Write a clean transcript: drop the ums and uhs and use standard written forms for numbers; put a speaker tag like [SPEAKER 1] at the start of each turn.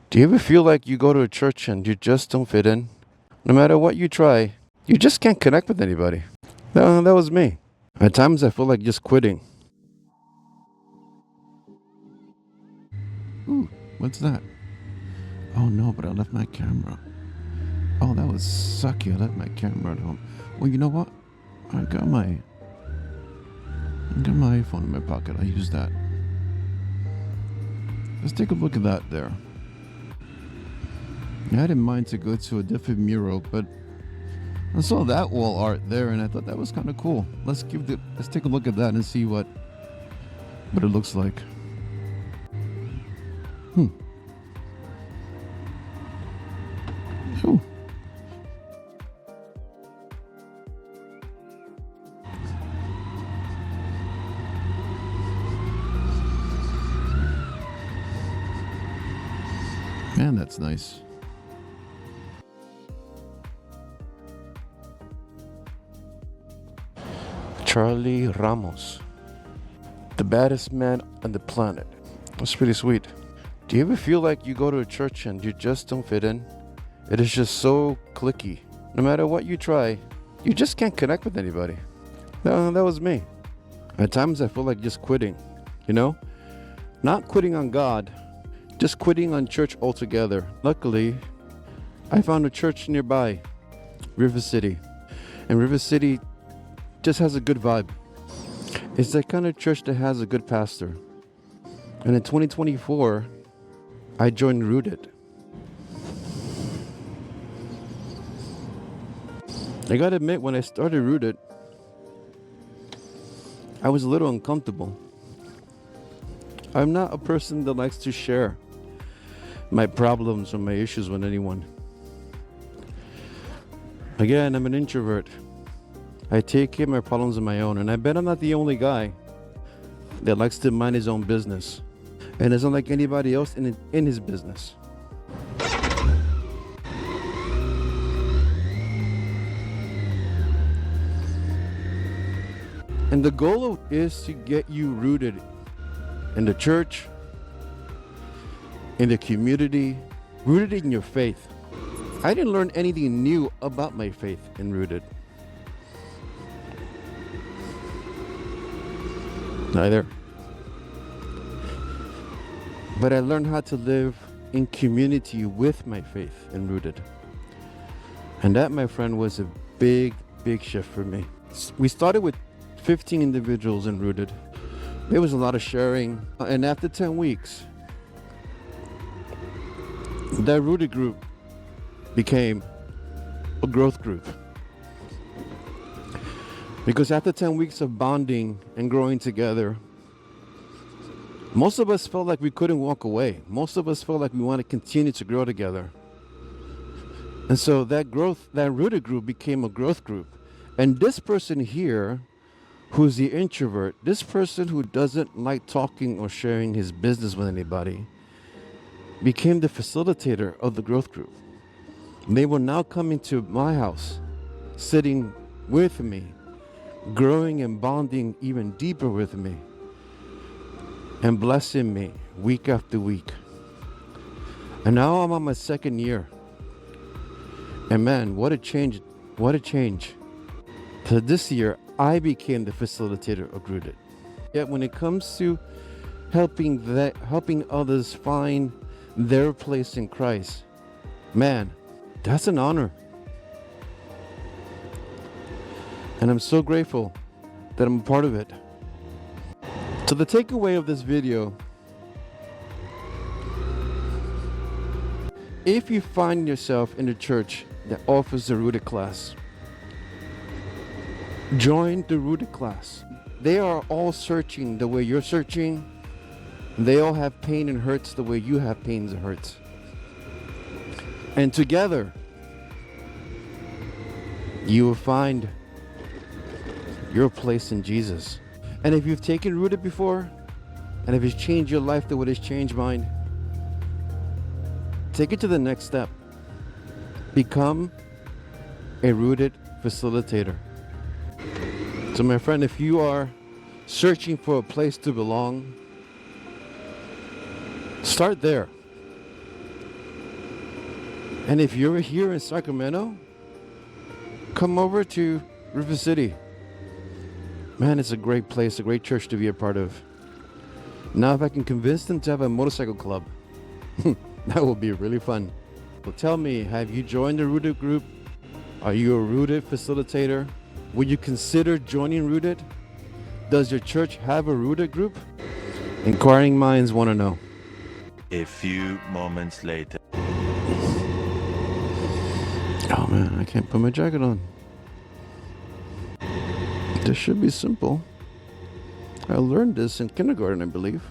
[SPEAKER 1] Do you ever feel like you go to a church and you just don't fit in? No matter what you try, you just can't connect with anybody. That was me. At times I feel like just quitting. Ooh, what's that? Oh no, but I left my camera. Oh, that was sucky. I left my camera at home. Well, you know what? I got my iPhone in my pocket. I use that. Let's take a look at that there. I didn't mind to go to a different mural, but I saw that wall art there and I thought that was kind of cool. Let's take a look at that and see what it looks like. Ooh. Man, that's nice. Charlie Ramos, the baddest man on the planet. That's pretty sweet. Do you ever feel like you go to a church and you just don't fit in? It is just so cliquey. No matter what you try, you just can't connect with anybody. That was me. At times I feel like just quitting, you know? Not quitting on God, just quitting on church altogether. Luckily, I found a church nearby, River City. And River City just has a good vibe. It's that kind of church that has a good pastor. And in 2024, I joined Rooted. I gotta admit, when I started Rooted, I was a little uncomfortable. I'm not a person that likes to share my problems or my issues with anyone. Again, I'm an introvert. I take care of my problems on my own, and I bet I'm not the only guy that likes to mind his own business and isn't like anybody else in his business. And the goal is to get you rooted in the church, in the community, rooted in your faith. I didn't learn anything new about my faith in Rooted. Neither. But I learned how to live in community with my faith in Rooted. And that, my friend, was a big, big shift for me. We started with 15 individuals in Rooted. There was a lot of sharing. And after 10 weeks, that Rooted group became a growth group. Because after 10 weeks of bonding and growing together, most of us felt like we couldn't walk away. Most of us felt like we want to continue to grow together. And so that Rooted group became a growth group. And this person here, who's the introvert, this person who doesn't like talking or sharing his business with anybody, became the facilitator of the growth group. They were now coming to my house, sitting with me, growing and bonding even deeper with me, and blessing me week after week. And now I'm on my second year. And man, what a change. What a change. So this year, I became the facilitator of Rooted. Yet when it comes to helping others find their place in Christ, man, that's an honor. And I'm so grateful that I'm a part of it. So the takeaway of this video, if you find yourself in a church that offers a Rooted class, join the Rooted class. They are all searching the way you're searching. They all have pain and hurts the way you have pains and hurts. And together, you will find your place in Jesus. And if you've taken Rooted before, and if it's changed your life the way it's changed mine, take it to the next step. Become a Rooted facilitator. So my friend, if you are searching for a place to belong, start there. And if you're here in Sacramento, come over to River City. Man, it's a great place, a great church to be a part of. Now, if I can convince them to have a motorcycle club, that will be really fun. Well, tell me, have you joined the Rooted group? Are you a Rooted facilitator? Would you consider joining Rooted? Does your church have a Rooted group? Inquiring minds want to know.
[SPEAKER 2] A few moments later.
[SPEAKER 1] Oh man, I can't put my jacket on. This should be simple. I learned this in kindergarten, I believe.